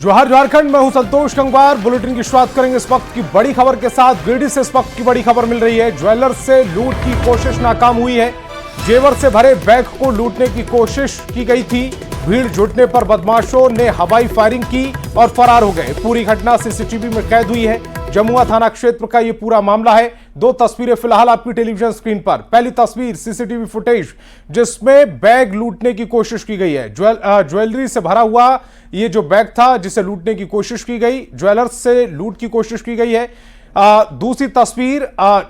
जोहार झारखंड, मैं हूं संतोष गंगवार। बुलेटिन की शुरुआत करेंगे इस वक्त की बड़ी खबर के साथ। गिरिडीह से इस वक्त की बड़ी खबर मिल रही है। ज्वेलर्स से लूट की कोशिश नाकाम हुई है। जेवर से भरे बैग को लूटने की कोशिश की गई थी। भीड़ जुटने पर बदमाशों ने हवाई फायरिंग की और फरार हो गए। पूरी घटना सीसीटीवी में कैद हुई है। जमुआ थाना क्षेत्र का यह पूरा मामला है। दो तस्वीरें फिलहाल आपकी टेलीविजन स्क्रीन पर। पहली तस्वीर सीसीटीवी फुटेज जिसमें बैग लूटने की कोशिश की गई है। ज्वेलरी से भरा हुआ ये जो बैग था जिसे लूटने की कोशिश की गई, ज्वेलर्स से लूट की कोशिश की गई है। दूसरी तस्वीर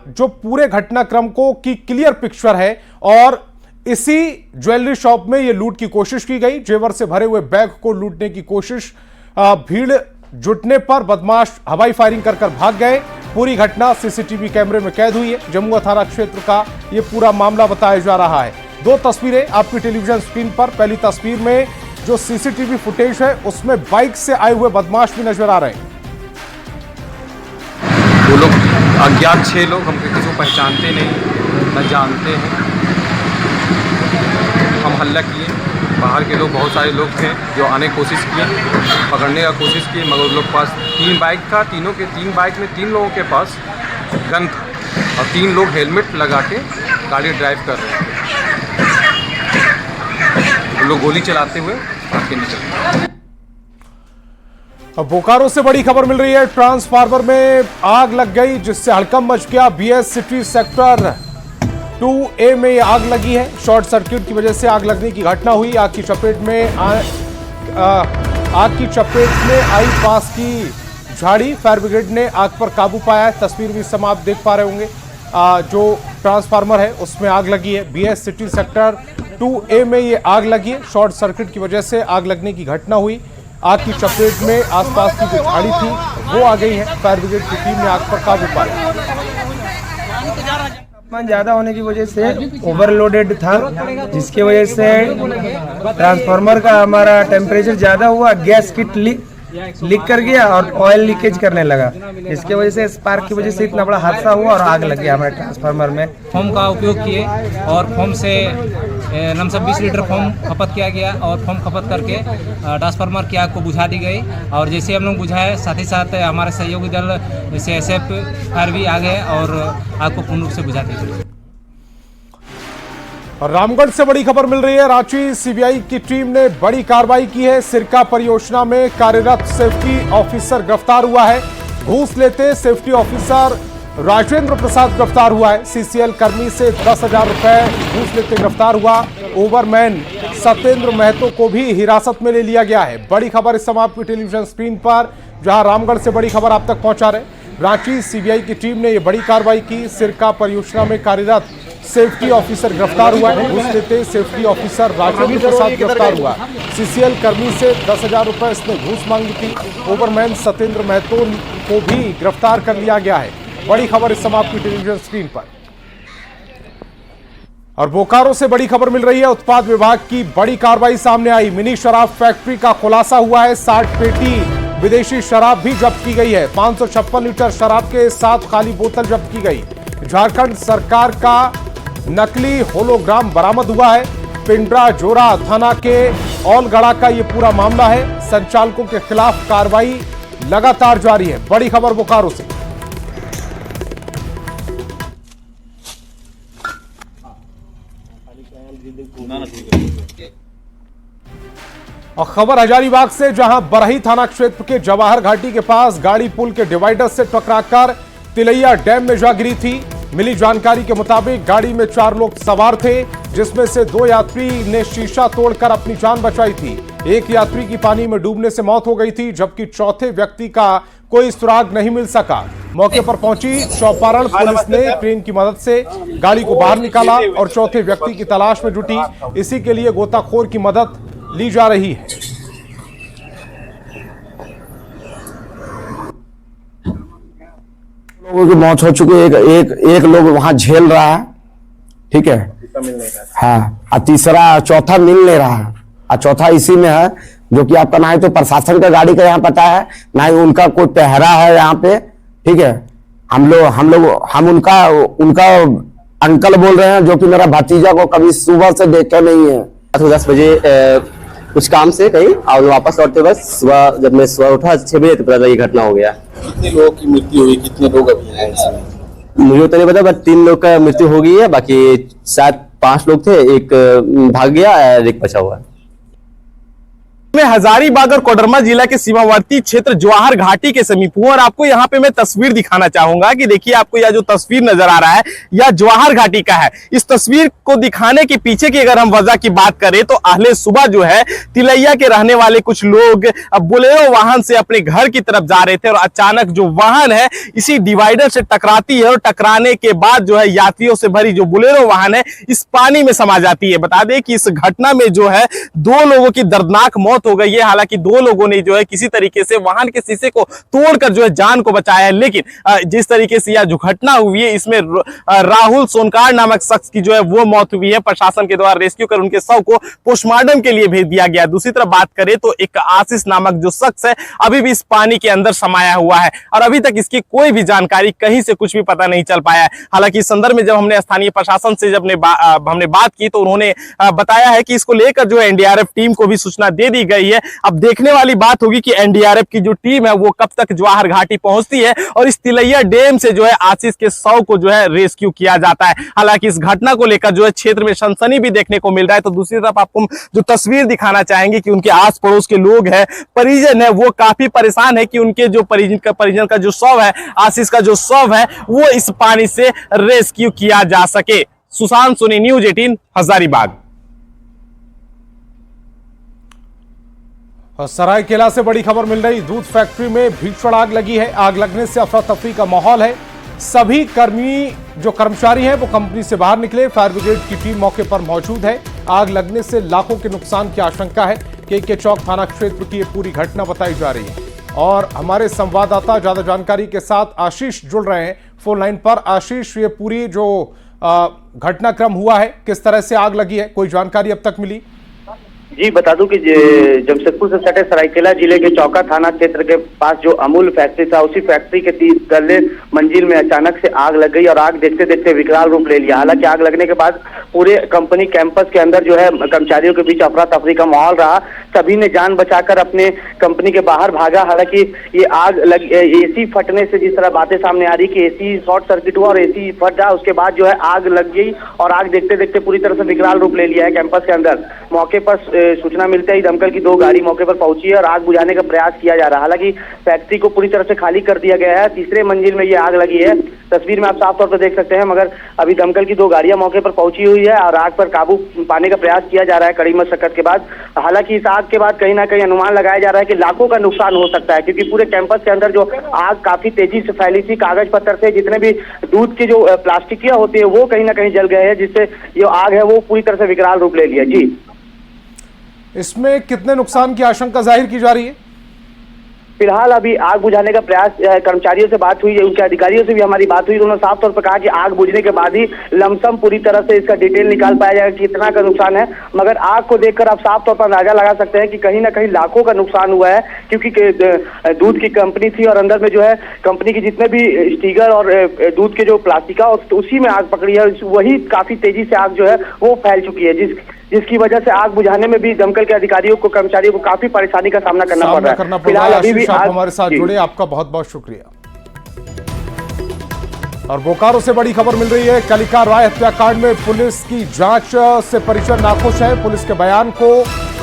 जो पूरे घटनाक्रम को की क्लियर पिक्चर है और इसी ज्वेलरी शॉप में यह लूट की कोशिश की गई। जेवर से भरे हुए बैग को लूटने की कोशिश, भीड़ जुटने पर बदमाश हवाई फायरिंग कर भाग गए। पूरी घटना सीसीटीवी कैमरे में कैद हुई है। जमुआ थाना क्षेत्र का यह पूरा मामला बताया जा रहा है। दो तस्वीरें आपकी टेलीविजन स्क्रीन पर। पहली तस्वीर में जो सीसीटीवी फुटेज है उसमें बाइक से आए हुए बदमाश भी नजर आ रहे हैं। वो लोग अज्ञात 6 लोग, हम किसी को पहचानते नहीं, न जानते हैं। हम हल्ला किए, बाहर के लोग, बहुत सारे लोग थे जो आने की कोशिश किए, पकड़ने का कोशिश किए, मगर उन लोग के पास 3 बाइक था। तीनों के 3 बाइक में 3 लोगों के पास गन था और 3 लोग हेलमेट लगा के गाड़ी ड्राइव कर रहे थे। वो लोग गोली चलाते हुए भाग के निकले। अब बोकारो से बड़ी खबर मिल रही है। ट्रांसफार्मर में आग लग गई जिससे हड़कंप मच गया। बीएस सिटी सेक्टर 2A में ये आग लगी है। शॉर्ट सर्किट की वजह से आग लगने की घटना हुई। आग की चपेट में आई पास की झाड़ी। फायर ब्रिगेड ने आग पर काबू पाया है। तस्वीर भी सम आप देख पा रहे होंगे। जो ट्रांसफार्मर है उसमें आग लगी है। बीएस सिटी सेक्टर 2A में ये आग लगी है। शॉर्ट सर्किट की वजह से आग लगने की घटना हुई। आग की चपेट में आसपास की जो झाड़ी थी वो आ गई है। फायर ब्रिगेड की टीम ने आग पर काबू पाया। तापमान ज़्यादा होने की वजह से ओवरलोडेड था, जिसकी वजह से ट्रांसफार्मर का हमारा टेम्परेचर ज़्यादा हुआ, गैस किट लीक कर गया और ऑयल लीकेज करने लगा। इसके वजह से स्पार्क की वजह से इतना बड़ा हादसा हुआ और आग लग गया हमारे ट्रांसफार्मर में। फोम का उपयोग किए और फोम से लमसम 20 लीटर फोम खपत किया गया और फोम खपत करके ट्रांसफार्मर की आग को बुझा दी गई। और जैसे हम लोग बुझाए, साथ ही साथ हमारे सहयोगी दल जैसे SF फायर भी आ गए और आग को पूर्ण रूप से बुझा दी गई। और रामगढ़ से बड़ी खबर मिल रही है। रांची सीबीआई की टीम ने बड़ी कार्रवाई की है। सिरका परियोजना में कार्यरत सेफ्टी ऑफिसर गिरफ्तार हुआ है। घूस लेते सेफ्टी ऑफिसर राजेंद्र प्रसाद गिरफ्तार हुआ है। CCL कर्मी से 10,000 रुपए घूस लेते गिरफ्तार हुआ। ओवरमैन सत्येंद्र महतो को भी हिरासत में ले लिया गया है। बड़ी खबर इस समय आपकी टेलीविजन स्क्रीन पर, जहां रामगढ़ से बड़ी खबर आप तक पहुंचा रहे। रांची सीबीआई की टीम ने यह बड़ी कार्रवाई की। सिरका परियोजना में कार्यरत सेफ्टी ऑफिसर गिरफ्तार हुआ है। घूस लेते सेफ्टी ऑफिसर राजेंद्र प्रसाद गिरफ्तार हुआ। CCL कर्मी से 10,000 रुपए इसने घूस मांगी थी। ओवरमैन सत्येंद्र महतो को भी गिरफ्तार कर लिया गया है। बड़ी खबर इस समय आपकी टेलीविजन स्क्रीन पर। और बोकारो से बड़ी खबर मिल रही है। उत्पाद विभाग की बड़ी कार्रवाई सामने आई। मिनी शराब फैक्ट्री का खुलासा हुआ है। 60 पेटी विदेशी शराब भी जब्त की गई है। 556 लीटर शराब के साथ खाली बोतल जब्त की गई। झारखंड सरकार का नकली होलोग्राम बरामद हुआ है। पिंडरा जोरा थाना के औलगड़ा का यह पूरा मामला है। संचालकों के खिलाफ कार्रवाई लगातार जारी है। बड़ी खबर बोकारो से। और खबर हजारीबाग से, जहां बरही थाना क्षेत्र के जवाहर घाटी के पास गाड़ी पुल के डिवाइडर से टकराकर तिलैया डैम में जा गिरी थी। मिली जानकारी के मुताबिक गाड़ी में 4 लोग सवार थे, जिसमें से 2 यात्री ने शीशा तोड़कर अपनी जान बचाई थी। एक यात्री की पानी में डूबने से मौत हो गई थी, जबकि चौथे व्यक्ति का कोई सुराग नहीं मिल सका। मौके पर पहुंची चौपारण पुलिस ने क्रेन की मदद से गाड़ी को बाहर निकाला और चौथे व्यक्ति की तलाश में जुटी। इसी के लिए गोताखोर की मदद ली जा रही है। लोगों की मौत हो चुकी है। एक लोग वहां झेल रहा है, ठीक है, हाँ, और चौथा मिल नहीं रहा है, और चौथा इसी में है, जो कि आपका ना ही तो प्रशासन का गाड़ी का यहाँ पता है, ना ही उनका कोई पहरा है यहाँ पे, ठीक है। हम उनका अंकल बोल रहे हैं, जो कि मेरा भतीजा को कभी सुबह से देखा नहीं है। 10 बजे कुछ काम से कहीं और वापस लौटते बस सुबह जब मैं सुबह उठा 6 बजे तो पता चला ये घटना हो गया। कितने लोगों की मृत्यु हुई, कितने लोग अभी हैं इसमें? मुझे तो नहीं पता, बस 3 लोग का मृत्यु हो गई है, बाकी शायद 5 लोग थे, एक भाग गया और एक बचा हुआ है। मैं हजारीबाग और कोडरमा जिला के सीमावर्ती क्षेत्र जवाहर घाटी के समीप हूं और आपको यहां पे मैं तस्वीर दिखाना चाहूंगा कि देखिए आपको यह जो तस्वीर नजर आ रहा है यह जवाहर घाटी का है। इस तस्वीर को दिखाने के पीछे की अगर हम वजह की बात करें तो अहले सुबह जो है तिलैया के रहने वाले कुछ लोग बोलेरो वाहन से अपने घर की तरफ जा रहे थे और अचानक जो वाहन है इसी डिवाइडर से टकराती है और टकराने के बाद जो है यात्रियों से भरी जो बोलेरो वाहन है इस पानी में समा जाती है। बता दें कि इस घटना में जो है 2 लोगों की दर्दनाक मौत हो गई है। हालांकि 2 लोगों ने जो है किसी तरीके से वाहन के शीशे को तोड़कर जो है जान को बचाया है, लेकिन जिस तरीके से यह जो घटना हुई है इसमें राहुल सोनकार नामक शख्स की जो है वो मौत हुई है। प्रशासन के द्वारा रेस्क्यू कर उनके शव को पोस्टमार्टम के लिए भेज दिया गया। दूसरी तरफ बात करें तो एक आशीष नामक जो शख्स है अभी भी इस पानी के अंदर समाया हुआ है और अभी तक इसकी कोई भी जानकारी कहीं से कुछ भी पता नहीं चल पाया है। हालांकि इस संदर्भ में जब हमने स्थानीय प्रशासन से जब हमने बात की तो उन्होंने बताया है कि इसको लेकर जो है एनडीआरएफ टीम को भी सूचना दे दी गई है। अब देखने वाली बात होगी कि एनडीआरएफ की जो टीम है वो कब तक जवाहर घाटी पहुंचती है और इस तिलैया डैम से जो है आशीष के शव को जो है रेस्क्यू किया जाता है। हालांकि इस घटना को लेकर जो है क्षेत्र में सनसनी भी देखने को मिल रहा है। तो दूसरी तरफ आपको जो तस्वीर दिखाना चाहेंगे कि उनके आस पड़ोस के लोग हैं, परिजन है, वो काफी परेशान है कि उनके जो परिजन का जो शव है, आशीष का जो शव है वो इस पानी से रेस्क्यू किया जा सके। सुशांत सोनी, न्यूज 18 हजारीबाग। सरायकेला से बड़ी खबर मिल रही, दूध फैक्ट्री में भीषण आग लगी है। आग लगने से अफरा तफरी का माहौल है। सभी कर्मचारी हैं वो कंपनी से बाहर निकले। फायर ब्रिगेड की टीम मौके पर मौजूद है। आग लगने से लाखों के नुकसान की आशंका है। के चौक थाना क्षेत्र की ये पूरी घटना बताई जा रही है और हमारे संवाददाता ज्यादा जानकारी के साथ आशीष जुड़ रहे हैं फोन लाइन पर। आशीष, ये पूरी जो घटनाक्रम हुआ है, किस तरह से आग लगी है, कोई जानकारी अब तक मिली? जी बता दूं कि जमशेदपुर से सटे सरायकेला जिले के चौका थाना क्षेत्र के पास जो अमूल फैक्ट्री था उसी फैक्ट्री के 3 मंजिल में अचानक से आग लग गई और आग देखते देखते विकराल रूप ले लिया। हालांकि आग लगने के बाद पूरे कंपनी कैंपस के अंदर जो है कर्मचारियों के बीच अफरा तफरी का माहौल रहा। सभी ने जान बचाकर अपने कंपनी के बाहर भागा। हालांकि ये आग एसी फटने से जिस तरह बातें सामने आ रही कि एसी शॉर्ट सर्किट हुआ और एसी फट गया, उसके बाद जो है आग लग गई और आग देखते देखते पूरी तरह से विकराल रूप ले लिया है कैंपस के अंदर। मौके पर सूचना मिलते ही दमकल की 2 गाड़ी मौके पर पहुंची है और आग बुझाने का प्रयास किया जा रहा है। हालांकि फैक्ट्री को पूरी तरह से खाली कर दिया गया है। 3रे मंजिल में ये आग लगी है, तस्वीर में आप साफ तौर पर देख सकते हैं। मगर अभी दमकल की 2 गाड़ियां मौके पर पहुंची हुई है और आग पर काबू पाने का प्रयास किया जा रहा है कड़ी मशक्कत के बाद। हालांकि इस आग के बाद कहीं ना कहीं अनुमान लगाया जा रहा है कि लाखों का नुकसान हो सकता है, क्योंकि पूरे कैंपस के अंदर जो आग काफी तेजी से फैली थी। कागज पत्तर से जितने भी दूध की जो प्लास्टिकियां होती है वो कहीं ना कहीं जल गए हैं, जिससे जो आग है वो पूरी तरह से विकराल रूप ले लिया। जी, इसमें कितने नुकसान की आशंका जाहिर की जा रही है? फिलहाल अभी आग बुझाने का प्रयास, कर्मचारियों से बात हुई है, उनके अधिकारियों से भी हमारी बात हुई, तो उन्होंने साफ तौर पर कहा कि आग बुझने के बाद ही लमसम पूरी तरह से इसका डिटेल निकाल पाया जाएगा कि कितना का नुकसान है। मगर आग को देखकर आप साफ तौर पर अंदाजा लगा सकते हैं कि कहीं ना कहीं लाखों का नुकसान हुआ है, क्योंकि दूध की कंपनी थी और अंदर में जो है कंपनी के जितने भी स्टीकर और दूध के जो प्लास्टिका उसी में आग पकड़ी है। वही काफी तेजी से आग जो है वो फैल चुकी है, जिसकी वजह से आग बुझाने में भी दमकल के अधिकारियों को, कर्मचारियों को काफी परेशानी का सामना करना पड़ रहा है। फिलहाल अभी भी आप हमारे साथ जुड़े, आपका बहुत बहुत शुक्रिया। और बोकारो से बड़ी खबर मिल रही है। कलिका राय हत्याकांड में पुलिस की जांच से परिजन नाखुश है। पुलिस के बयान को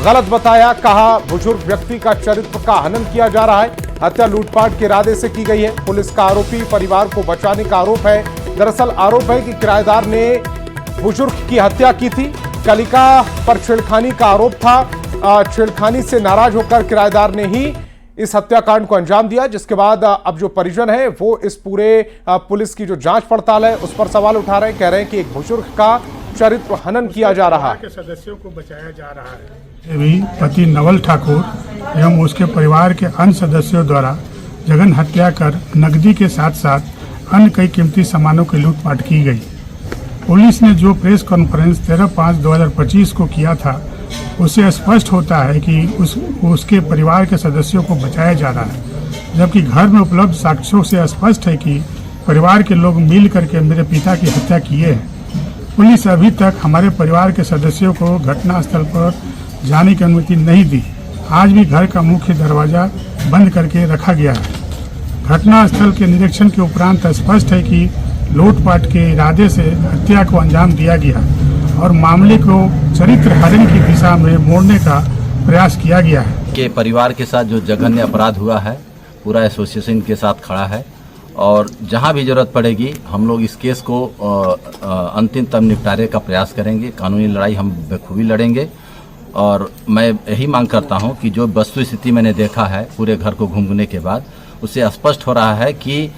गलत बताया, कहा बुजुर्ग व्यक्ति का चरित्र का हनन किया जा रहा है। हत्या लूटपाट के इरादे से की गई है। पुलिस का आरोपी परिवार को बचाने का आरोप है। दरअसल आरोप है कि किराएदार ने बुजुर्ग की हत्या की थी। कलिका पर छेड़खानी का आरोप था। छेड़खानी से नाराज होकर किराएदार ने ही इस हत्याकांड को अंजाम दिया, जिसके बाद अब जो परिजन है वो इस पूरे पुलिस की जो जांच पड़ताल है उस पर सवाल उठा रहे हैं। कह रहे हैं कि एक बुजुर्ग का चरित्र हनन किया जा रहा है। सदस्यों को बचाया जा रहा है। भी पति नवल ठाकुर एवं उसके परिवार के अन्य सदस्यों द्वारा जघन्य हत्या कर नकदी के साथ साथ अन्य कई कीमती सामानों की लूटपाट की गई। पुलिस ने जो प्रेस कॉन्फ्रेंस 13/5/2025 को किया था उससे स्पष्ट होता है कि उसके परिवार के सदस्यों को बचाया जा रहा है, जबकि घर में उपलब्ध साक्ष्यों से स्पष्ट है कि परिवार के लोग मिल करके मेरे पिता की हत्या किए हैं। पुलिस अभी तक हमारे परिवार के सदस्यों को घटनास्थल पर जाने की अनुमति नहीं दी। आज भी घर का मुख्य दरवाजा बंद करके रखा गया है। घटनास्थल के निरीक्षण के उपरांत स्पष्ट है कि लूटपाट के इरादे से हत्या को अंजाम दिया गया और मामले को चरित्र हरण की दिशा में मोड़ने का प्रयास किया गया है। के परिवार के साथ जो जघन्य अपराध हुआ है, पूरा एसोसिएशन के साथ खड़ा है और जहां भी जरूरत पड़ेगी हम लोग इस केस को अंतिम तक निपटारे का प्रयास करेंगे। कानूनी लड़ाई हम बखूबी लड़ेंगे और मैं यही मांग करता हूं कि जो वस्तु स्थिति मैंने देखा है पूरे घर को घूमने के बाद, उससे स्पष्ट हो रहा है कि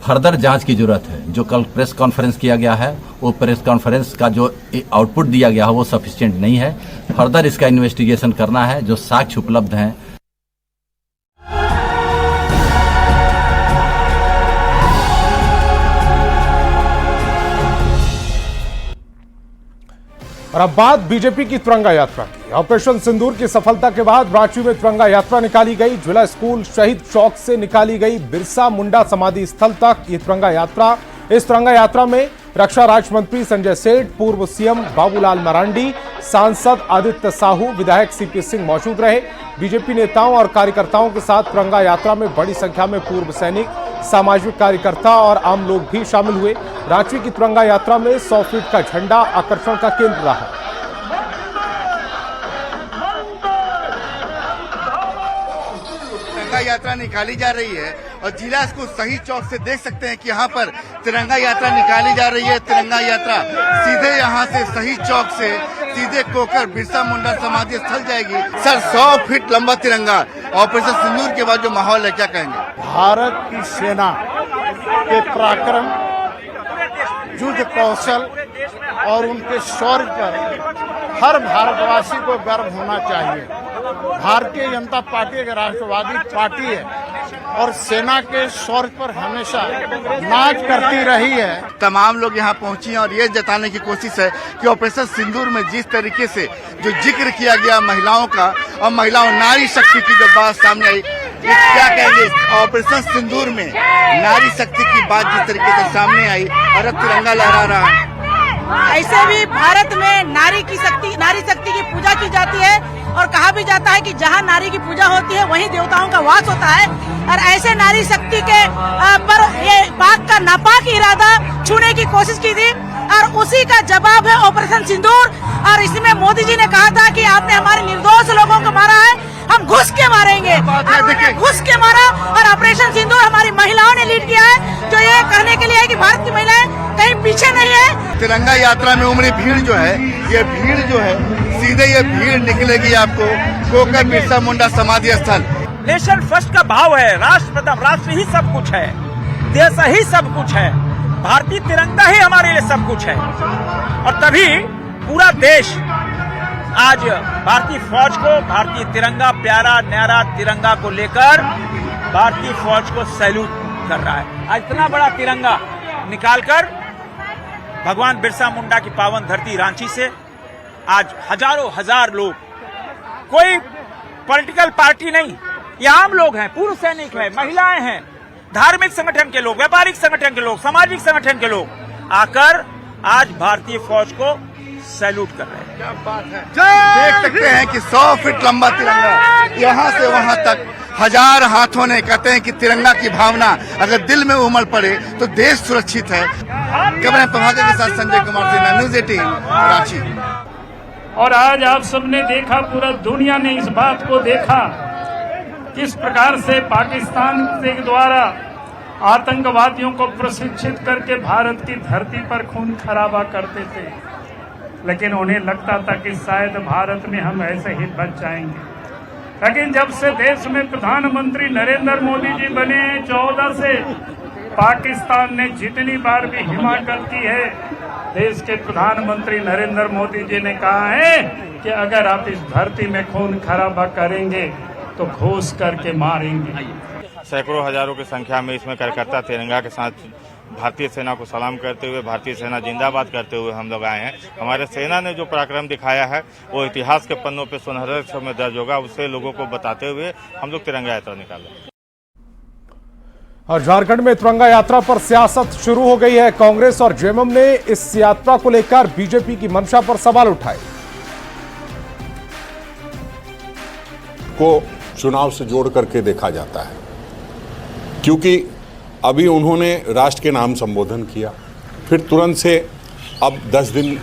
फर्दर जांच की जरूरत है। जो कल प्रेस कॉन्फ्रेंस किया गया है, वो प्रेस कॉन्फ्रेंस का जो आउटपुट दिया गया है वो सफिशिएंट नहीं है। फर्दर इसका इन्वेस्टिगेशन करना है। जो साक्ष्य उपलब्ध हैं, और अब बात बीजेपी की तिरंगा यात्रा की। ऑपरेशन सिंदूर की सफलता के बाद रांची में तिरंगा यात्रा निकाली गई। जिला स्कूल शहीद चौक से निकाली गई बिरसा मुंडा समाधि स्थल तक ये तिरंगा यात्रा। इस तिरंगा यात्रा में रक्षा राज्य मंत्री संजय सेठ, पूर्व सीएम बाबूलाल मरांडी, सांसद आदित्य साहू, विधायक सीपी सिंह मौजूद रहे। बीजेपी नेताओं और कार्यकर्ताओं के साथ तिरंगा यात्रा में बड़ी संख्या में पूर्व सैनिक, सामाजिक कार्यकर्ता और आम लोग भी शामिल हुए। रांची की तिरंगा यात्रा में 100 फीट का झंडा आकर्षण का केंद्र रहा। तिरंगा यात्रा निकाली जा रही है और जिला स्कूल शहीद चौक से देख सकते हैं कि यहाँ पर तिरंगा यात्रा निकाली जा रही है। तिरंगा यात्रा सीधे यहाँ से शहीद चौक से सीधे कोकर बिरसा मुंडा समाधि स्थल जाएगी। सर 100 फीट लंबा तिरंगा, ऑपरेशन सिंदूर के बाद जो माहौल है क्या कहेंगे? भारत की सेना के पराक्रम, युद्ध कौशल और उनके शौर्य पर हर भारतवासी को गर्व होना चाहिए। भारतीय जनता पार्टी एक राष्ट्रवादी पार्टी है और सेना के शौर्य पर हमेशा नाच करती रही है। तमाम लोग यहाँ पहुंची हैं और ये जताने की कोशिश है कि ऑपरेशन सिंदूर में जिस तरीके से जो जिक्र किया गया महिलाओं का और महिलाओं नारी शक्ति की जो बात सामने आई, क्या कहेंगे? ऑपरेशन सिंदूर में नारी शक्ति की बात जिस तरीके से सामने आई और अब तिरंगा लहरा रहा है। ऐसे भी भारत में नारी शक्ति की पूजा की जाती है और कहा भी जाता है कि जहाँ नारी की पूजा होती है वहीं देवताओं का वास होता है। और ऐसे नारी शक्ति के पर ये पाक का नापाक इरादा छूने की कोशिश की थी और उसी का जवाब है ऑपरेशन सिंदूर। और इसमें मोदी जी ने कहा था कि आपने हमारे निर्दोष लोगों को मारा है, हम घुस के मारेंगे। घुस के मारा और ऑपरेशन सिंदूर हमारी महिलाओं ने लीड किया है, जो ये कहने के लिए है कि भारत की महिलाएं कहीं पीछे नहीं है। तिरंगा यात्रा में उमड़ी भीड़ जो है, ये भीड़ जो है सीधे ये भीड़ निकलेगी आपको कोकर बिरसा मुंडा समाधि स्थल। नेशन फर्स्ट का भाव है, राष्ट्र प्रथम, राष्ट्र ही सब कुछ है, देश ही सब कुछ है, भारतीय तिरंगा ही हमारे लिए सब कुछ है। और तभी पूरा देश आज भारतीय फौज को, भारतीय तिरंगा, प्यारा न्यारा तिरंगा को लेकर भारतीय फौज को सैल्यूट कर रहा है। आज इतना बड़ा तिरंगा निकालकर भगवान बिरसा मुंडा की पावन धरती रांची से आज हजारों हजार लोग, कोई पॉलिटिकल पार्टी नहीं, ये आम लोग हैं, पूर्व सैनिक हैं, महिलाएं हैं, धार्मिक संगठन के लोग, व्यापारिक संगठन के लोग, सामाजिक संगठन के लोग आकर आज भारतीय फौज को सैल्यूट कर रहे हैं। क्या बात है। देख सकते हैं कि 100 फीट लंबा तिरंगा यहाँ से वहाँ तक हजार हाथों ने, कहते हैं कि तिरंगा की भावना अगर दिल में उमड़ पड़े तो देश सुरक्षित है। कैमरा प्रभाकर के साथ संजय कुमार सिन्हा, न्यूज़ 18 रांची। और आज आप सबने देखा, पूरा दुनिया ने इस बात को देखा किस प्रकार से पाकिस्तान के द्वारा आतंकवादियों को प्रशिक्षित करके भारत की धरती पर खून खराबा करते थे। लेकिन उन्हें लगता था कि शायद भारत में हम ऐसे ही बच जाएंगे। लेकिन जब से देश में प्रधानमंत्री नरेंद्र मोदी जी बने हैं 14 से, पाकिस्तान ने जितनी बार भी हिमाकत की है, देश के प्रधानमंत्री नरेंद्र मोदी जी ने कहा है कि अगर आप इस धरती में खून खराबा करेंगे तो घोष करके मारेंगे। सैकड़ों हजारों की संख्या में इसमें कार्यकर्ता तिरंगा के साथ भारतीय सेना को सलाम करते हुए, भारतीय सेना जिंदाबाद करते हुए हम लोग आए हैं। हमारे सेना ने जो पराक्रम दिखाया है वो इतिहास के पन्नों पे सुनहरे अक्षर में दर्ज होगा, उससे लोगों को बताते हुए हम लोग तिरंगा यात्रा निकाले। और झारखंड में तिरंगा यात्रा पर सियासत शुरू हो गई है। कांग्रेस और जेएमएम ने इस यात्रा को लेकर बीजेपी की मंशा पर सवाल उठाए। को चुनाव से जोड़ करके देखा जाता है, क्योंकि अभी उन्होंने राष्ट्र के नाम संबोधन किया, फिर तुरंत से अब 10 दिन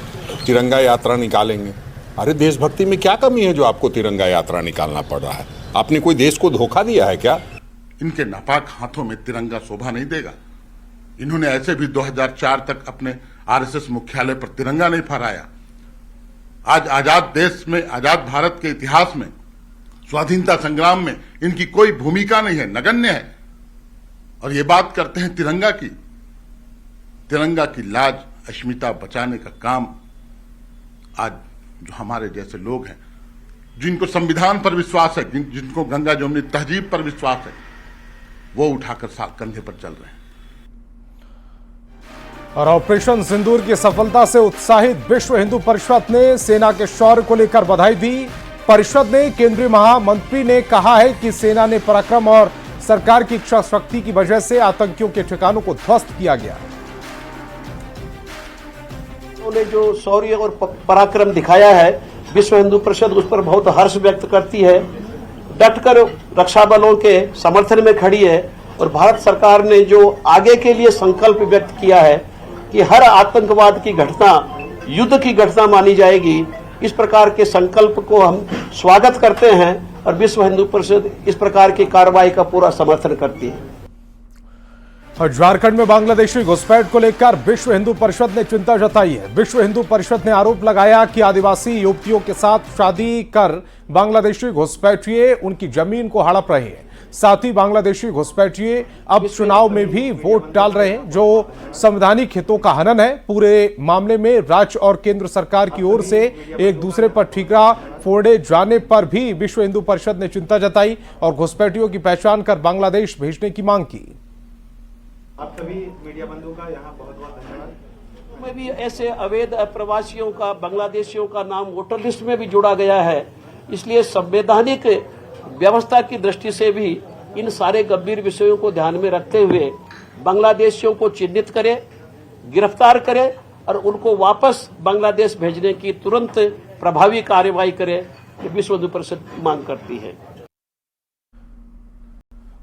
तिरंगा यात्रा निकालेंगे। अरे देशभक्ति में क्या कमी है जो आपको तिरंगा यात्रा निकालना पड़ रहा है? आपने कोई देश को धोखा दिया है क्या? इनके नापाक हाथों में तिरंगा शोभा नहीं देगा। इन्होंने ऐसे भी 2004 तक अपने आरएसएस मुख्यालय पर तिरंगा नहीं फहराया। आज आजाद देश में, आजाद भारत के इतिहास में, स्वाधीनता संग्राम में इनकी कोई भूमिका नहीं है, नगण्य है। और ये बात करते हैं तिरंगा की। तिरंगा की लाज, अस्मिता बचाने का काम आज जो हमारे जैसे लोग हैं, जिनको संविधान पर विश्वास है, जिनको गंगा जमुनी तहजीब पर विश्वास है, वो उठाकर कंधे पर चल रहे हैं। और ऑपरेशन सिंदूर की सफलता से उत्साहित विश्व हिंदू परिषद ने सेना के शौर्य को लेकर बधाई दी। परिषद ने केंद्रीय महामंत्री ने कहा है कि सेना ने पराक्रम और सरकार की इच्छा शक्ति की वजह से आतंकियों के ठिकानों को ध्वस्त किया गया। उन्होंने जो शौर्य और पराक्रम दिखाया है, विश्व हिंदू परिषद उस पर बहुत हर्ष व्यक्त करती है, डटकर रक्षा बलों के समर्थन में खड़ी है। और भारत सरकार ने जो आगे के लिए संकल्प व्यक्त किया है कि हर आतंकवाद की घटना युद्ध की घटना मानी जाएगी, इस प्रकार के संकल्प को हम स्वागत करते हैं और विश्व हिंदू परिषद इस प्रकार की कार्रवाई का पूरा समर्थन करती है। और झारखंड में बांग्लादेशी घुसपैठ को लेकर विश्व हिंदू परिषद ने चिंता जताई है। विश्व हिंदू परिषद ने आरोप लगाया कि आदिवासी युवतियों के साथ शादी कर बांग्लादेशी घुसपैठिए उनकी जमीन को हड़प रहे हैं। साथ ही बांग्लादेशी घुसपैठिए अब चुनाव में भी वोट डाल रहे हैं, जो संवैधानिक हितों का हनन है। पूरे मामले में राज्य और केंद्र सरकार की ओर से एक दूसरे पर ठीकरा फोड़े जाने पर भी विश्व हिंदू परिषद ने चिंता जताई और घुसपैठियों की पहचान कर बांग्लादेश भेजने की मांग की। आप सभी मीडिया बंधुओं का यहाँ बहुत बहुत धन्यवाद। में भी ऐसे अवैध प्रवासियों का, बांग्लादेशियों का नाम वोटर लिस्ट में भी जोड़ा गया है, इसलिए संवैधानिक व्यवस्था की दृष्टि से भी इन सारे गंभीर विषयों को ध्यान में रखते हुए बांग्लादेशियों को चिन्हित करें, गिरफ्तार करें और उनको वापस बांग्लादेश भेजने की तुरंत प्रभावी कार्रवाई करें, विश्व हिंदू परिषद मांग करती है।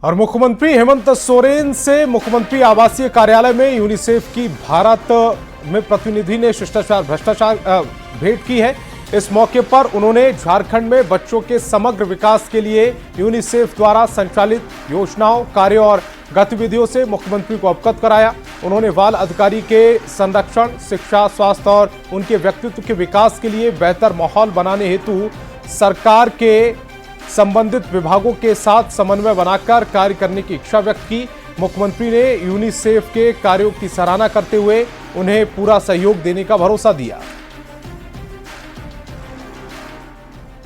और मुख्यमंत्री हेमंत सोरेन से मुख्यमंत्री आवासीय कार्यालय में यूनिसेफ की भारत में प्रतिनिधि ने शिष्टाचार भ्रष्टाचार भेंट की है। इस मौके पर उन्होंने झारखंड में बच्चों के समग्र विकास के लिए यूनिसेफ द्वारा संचालित योजनाओं, कार्यों और गतिविधियों से मुख्यमंत्री को अवगत कराया। उन्होंने बाल अधिकारी के संरक्षण, शिक्षा, स्वास्थ्य और उनके व्यक्तित्व के विकास के लिए बेहतर माहौल बनाने हेतु सरकार के संबंधित विभागों के साथ समन्वय बनाकर कार्य करने की इच्छा व्यक्त की। मुख्यमंत्री ने यूनिसेफ के कार्यों की सराहना करते हुए उन्हें पूरा सहयोग देने का भरोसा दिया।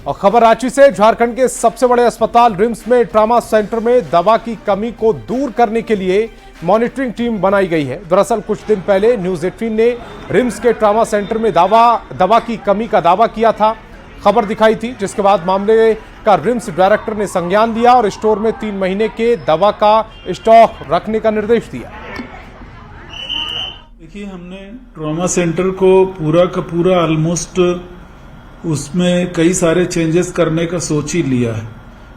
और खबर रांची से, झारखंड के सबसे बड़े अस्पताल रिम्स में ट्रॉमा सेंटर में दवा की कमी को दूर करने के लिए मॉनिटरिंग टीम बनाई गई है। दरअसल कुछ दिन पहले न्यूज 18 ने रिम्स के ट्रॉमा सेंटर में दवा की कमी का दावा किया था, खबर दिखाई थी, जिसके बाद मामले का रिम्स डायरेक्टर ने संज्ञान लिया और स्टोर में 3 महीने के दवा का स्टॉक रखने का निर्देश दिया। देखिए, हमने ट्रॉमा सेंटर को पूरा का पूरा ऑलमोस्ट उसमें कई सारे चेंजेस करने का सोच ही लिया है,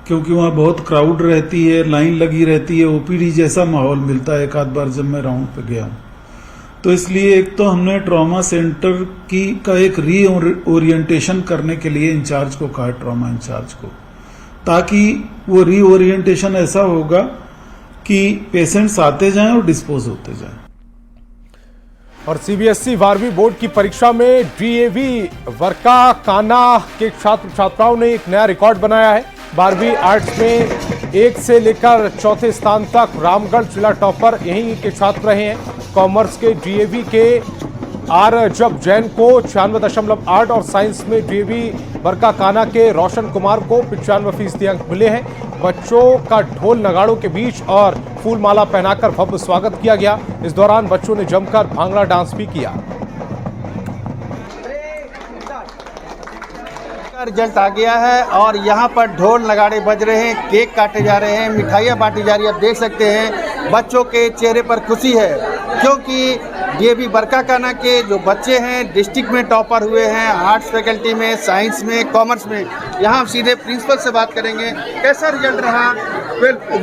क्योंकि वहाँ बहुत क्राउड रहती है, लाइन लगी रहती है, ओपीडी जैसा माहौल मिलता है एक आध बार जब मैं राउंड पे गया हूँ। तो इसलिए एक तो हमने ट्रॉमा सेंटर का एक रीओरिएंटेशन करने के लिए इंचार्ज को कहा, ट्रॉमा इंचार्ज को, ताकि वो रीओरिएंटेशन ऐसा होगा कि पेशेंट्स आते जाएं और डिस्पोज होते जाएं। और सीबीएसई 12वीं बोर्ड की परीक्षा में डीएवी वर्का काना के छात्र छात्राओं ने एक नया रिकॉर्ड बनाया है। 12वीं आर्ट्स में 1 से लेकर 4थे स्थान तक रामगढ़ जिला टॉपर यहीं के छात्र रहे हैं। कॉमर्स के डीएवी के जब जैन को 96.8 और साइंस में डीएवी वर्का काना के रोशन कुमार को 95% अंक मिले हैं। बच्चों का ढोल नगाड़ों के बीच और फूल माला पहनाकर भव्य स्वागत किया गया। इस दौरान बच्चों ने जमकर भांगड़ा डांस भी किया। रिजल्ट आ गया है और यहाँ पर ढोल नगाड़े बज रहे हैं, केक काटे जा रहे हैं, मिठाइयाँ बांटी जा रही है। आप देख सकते हैं बच्चों के चेहरे पर खुशी है, क्योंकि डीएवी बरकाकाना के जो बच्चे हैं डिस्ट्रिक्ट में टॉपर हुए हैं, आर्ट्स फैकल्टी में, साइंस में, कॉमर्स में। यहाँ हम सीधे प्रिंसिपल से बात करेंगे, कैसा रिजल्ट रहा?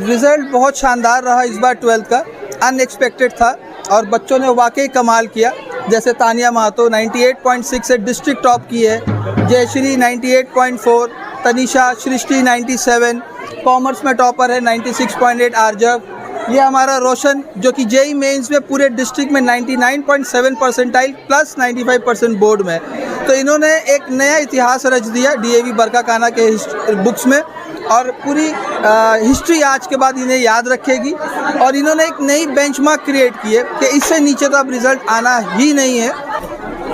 रिजल्ट बहुत शानदार रहा इस बार 12th का, अनएक्सपेक्टेड था और बच्चों ने वाकई कमाल किया। जैसे तानिया महतो 98.6 से डिस्ट्रिक्ट टॉप की है, जयश्री 98.4, तनिषा सृष्टि 97, कॉमर्स में टॉपर है 96.8 आर्जव। ये हमारा रोशन जो कि जेई मेंस में पूरे डिस्ट्रिक्ट में 99.7 परसेंटाइल प्लस 95% बोर्ड में। तो इन्होंने एक नया इतिहास रच दिया डीएवी बरकाकाना के बुक्स में और पूरी हिस्ट्री आज के बाद इन्हें याद रखेगी। और इन्होंने एक नई बेंचमार्क क्रिएट की है कि इससे नीचे तो अब रिजल्ट आना ही नहीं है।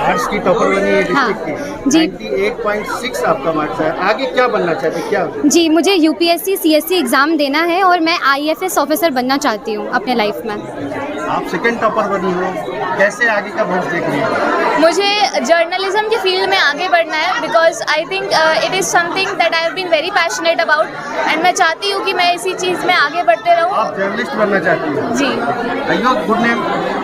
आर्ट्स की टॉपर बनी है डिस्ट्रिक्ट की, 98.6 आपका मार्क्स है। आगे क्या बनना चाहते हैं, क्या? जी, मुझे यूपीएससी सीएससी एग्ज़ाम देना है और मैं आईएफएस ऑफिसर बनना चाहती हूँ अपने लाइफ में। आप सेकंड टॉपर बनी हो, कैसे आगे का भविष्य देख रही हैं? मुझे जर्नलिज्म की फील्ड में आगे बढ़ना है because I think it is something that I have been very passionate about and मैं चाहती हूँ कि मैं इसी चीज़ में आगे बढ़ते रहूँ। आप जर्नलिस्ट बनना चाहती हैं? जी। अयो, गुड नेम?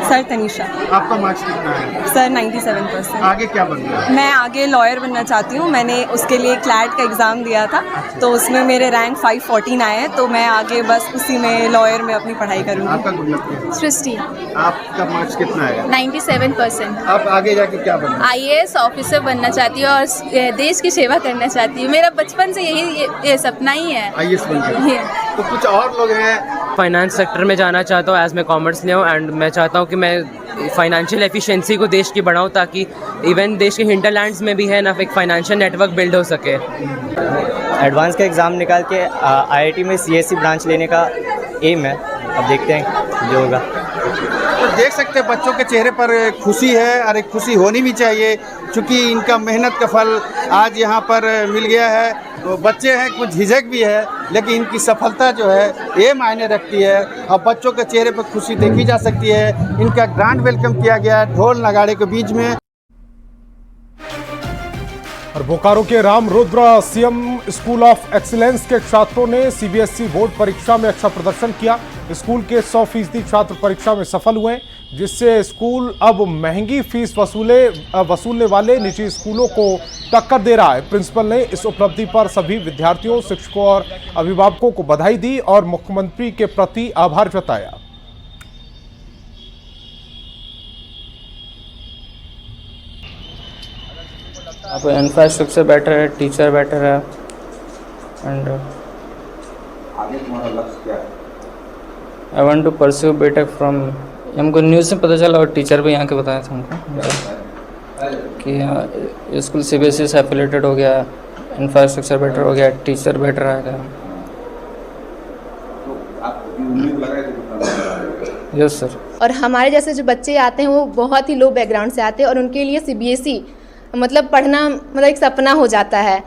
सर तनिषा। आपका मार्क्स कितना है? सर 97%। आगे क्या बनना है? मैं आगे लॉयर बनना चाहती हूँ। मैंने उसके लिए क्लैट का एग्ज़ाम दिया था तो उसमें मेरे रैंक 514 आए हैं, तो मैं आगे बस उसी में लॉयर में अपनी पढ़ाई करूँगी। आपका गुड नेम? सृष्टि। आपका मार्क्स कितना है? 97%। आप आगे जाके क्या बनना? आईएएस ऑफिसर बनना चाहती हूँ और देश की सेवा करना चाहती हूँ। मेरा बचपन से यही सपना ही है। आईएएस बनकर। तो कुछ और लोग हैं? फाइनेंस सेक्टर में जाना चाहता हूँ एज मैं कॉमर्स लिया हूँ एंड मैं चाहता हूँ कि मैं फाइनेंशियल एफिशिएंसी को देश की बढ़ाऊँ ताकि इवन देश के हिंटरलैंड्स में भी है ना एक फाइनेंशियल नेटवर्क बिल्ड हो सके। एडवांस का एग्ज़ाम निकाल के आईआईटी में सीएससी ब्रांच लेने का एम है, अब देखते हैं जो होगा। तो देख सकते हैं बच्चों के चेहरे पर खुशी है और एक खुशी होनी भी चाहिए क्योंकि इनका मेहनत का फल आज यहाँ पर मिल गया है। तो बच्चे हैं, कुछ झिझक भी है, लेकिन इनकी सफलता जो है ये मायने रखती है और बच्चों के चेहरे पर खुशी देखी जा सकती है। इनका ग्रैंड वेलकम किया गया ढोल नगाड़े के बीच में। और बोकारो के Ram Rudra CM school of excellence के छात्रों ने सीबीएसई बोर्ड परीक्षा में अच्छा प्रदर्शन किया। स्कूल के 100% छात्र परीक्षा में सफल हुए, जिससे स्कूल अब महंगी फीस वसूलने वाले निजी स्कूलों को टक्कर दे रहा है। प्रिंसिपल ने इस उपलब्धि पर सभी विद्यार्थियों, शिक्षकों और अभिभावकों को बधाई दी और मुख्यमंत्री के प्रति आभार जताया। अब इंफ्रास्ट्रक्चर बेटर है, टीचर बेटर है एंड आगे तुम्हारा लक्ष्य क्या है? I want to pursue BTech from, हमको न्यूज़ से पता चला और टीचर भी यहाँ के बताया था हमको कि स्कूल सीबीएसई से एफिलेटेड हो गया, इंफ्रास्ट्रक्चर बेटर हो गया, टीचर बेटर आ गया। Yes sir. और हमारे जैसे जो बच्चे आते हैं वो बहुत ही लो बैकग्राउंड से आते हैं और उनके लिए सीबीएसई मतलब पढ़ना मतलब एक सपना हो जाता है,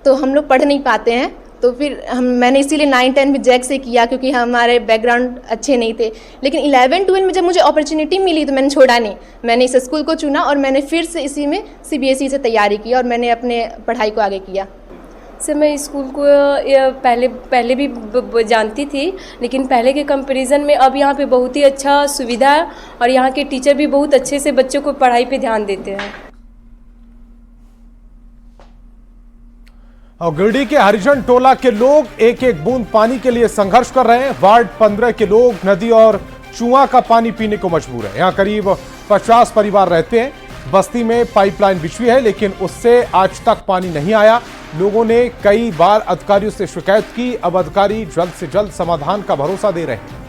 तो हम लोग पढ़ नहीं पाते हैं। तो फिर मैंने इसीलिए 9-10 भी जैक से किया क्योंकि हमारे बैकग्राउंड अच्छे नहीं थे। लेकिन 11-12 में जब मुझे अपॉर्चुनिटी मिली तो मैंने छोड़ा नहीं, मैंने इस स्कूल को चुना और मैंने फिर से इसी में सीबीएसई से तैयारी की और मैंने अपने पढ़ाई को आगे किया। सर मैं स्कूल को पहले भी जानती थी, लेकिन पहले के कंपैरिजन में अब यहाँ पे बहुत ही अच्छा सुविधा है और यहाँ के टीचर भी बहुत अच्छे से बच्चों को पढ़ाई पे ध्यान देते हैं। और गिरिडीह के हरिजन टोला के लोग एक एक बूंद पानी के लिए संघर्ष कर रहे हैं। वार्ड 15 के लोग नदी और चुआ का पानी पीने को मजबूर है। यहाँ करीब 50 परिवार रहते हैं। बस्ती में पाइपलाइन बिछी है लेकिन उससे आज तक पानी नहीं आया। लोगों ने कई बार अधिकारियों से शिकायत की, अब अधिकारी जल्द से जल्द समाधान का भरोसा दे रहे हैं।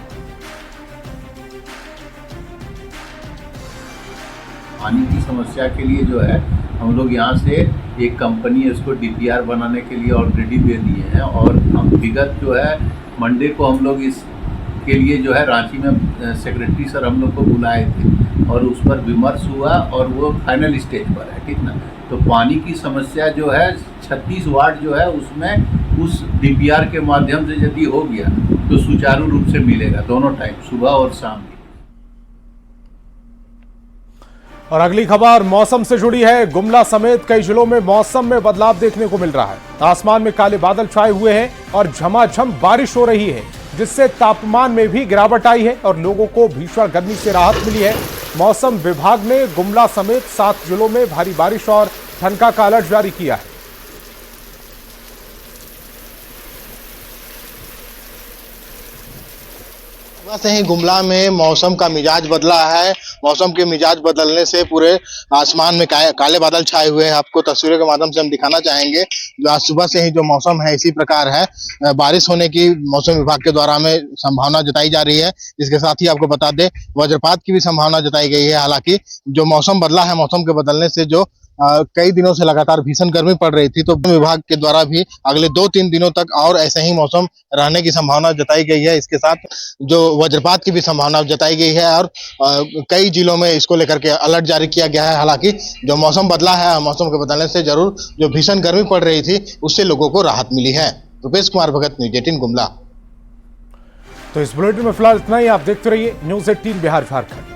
पानी की समस्या के लिए जो है हम लोग यहाँ से एक कंपनी है उसको डीपीआर बनाने के लिए ऑलरेडी दे दिए हैं और हम विगत जो है मंडे को हम लोग इसके लिए जो है रांची में सेक्रेटरी सर हम लोग को बुलाए थे और उस पर विमर्श हुआ और वो फाइनल स्टेज पर है, ठीक ना। तो पानी की समस्या जो है 36 वार्ड जो है उसमें उस डीपीआर के माध्यम से यदि हो गया तो सुचारू रूप से मिलेगा दोनों टाइम, सुबह और शाम। और अगली खबर मौसम से जुड़ी है। गुमला समेत कई जिलों में मौसम में बदलाव देखने को मिल रहा है। आसमान में काले बादल छाए हुए हैं और झमाझम बारिश हो रही है, जिससे तापमान में भी गिरावट आई है और लोगों को भीषण गर्मी से राहत मिली है। मौसम विभाग ने गुमला समेत 7 जिलों में भारी बारिश और ठनका का अलर्ट जारी किया है। सुबह से ही गुमला में मौसम का मिजाज बदला है। मौसम के मिजाज बदलने से पूरे आसमान में काले बादल छाए हुए हैं। आपको तस्वीरों के माध्यम से हम दिखाना चाहेंगे। जो आज सुबह से ही जो मौसम है इसी प्रकार है। बारिश होने की मौसम विभाग के द्वारा में संभावना जताई जा रही है। इसके साथ ही आपको बता दें वज्रपात की भी संभावना जताई गई है। हालांकि जो मौसम बदला है, मौसम के बदलने से जो कई दिनों से लगातार भीषण गर्मी पड़ रही थी, तो विभाग के द्वारा भी अगले 2-3 दिनों तक और ऐसे ही मौसम रहने की संभावना जताई गई है। इसके साथ जो वज्रपात की भी संभावना जताई गई है और कई जिलों में इसको लेकर के अलर्ट जारी किया गया है। हालांकि जो मौसम बदला है, मौसम के बदलने से जरूर जो भीषण गर्मी पड़ रही थी उससे लोगों को राहत मिली है। रुपेश कुमार भगत, न्यूज़ 18 गुमला। तो इस बुलेटिन में फिलहाल इतना ही। आप देखते रहिए न्यूज़ 18 बिहार झारखंड।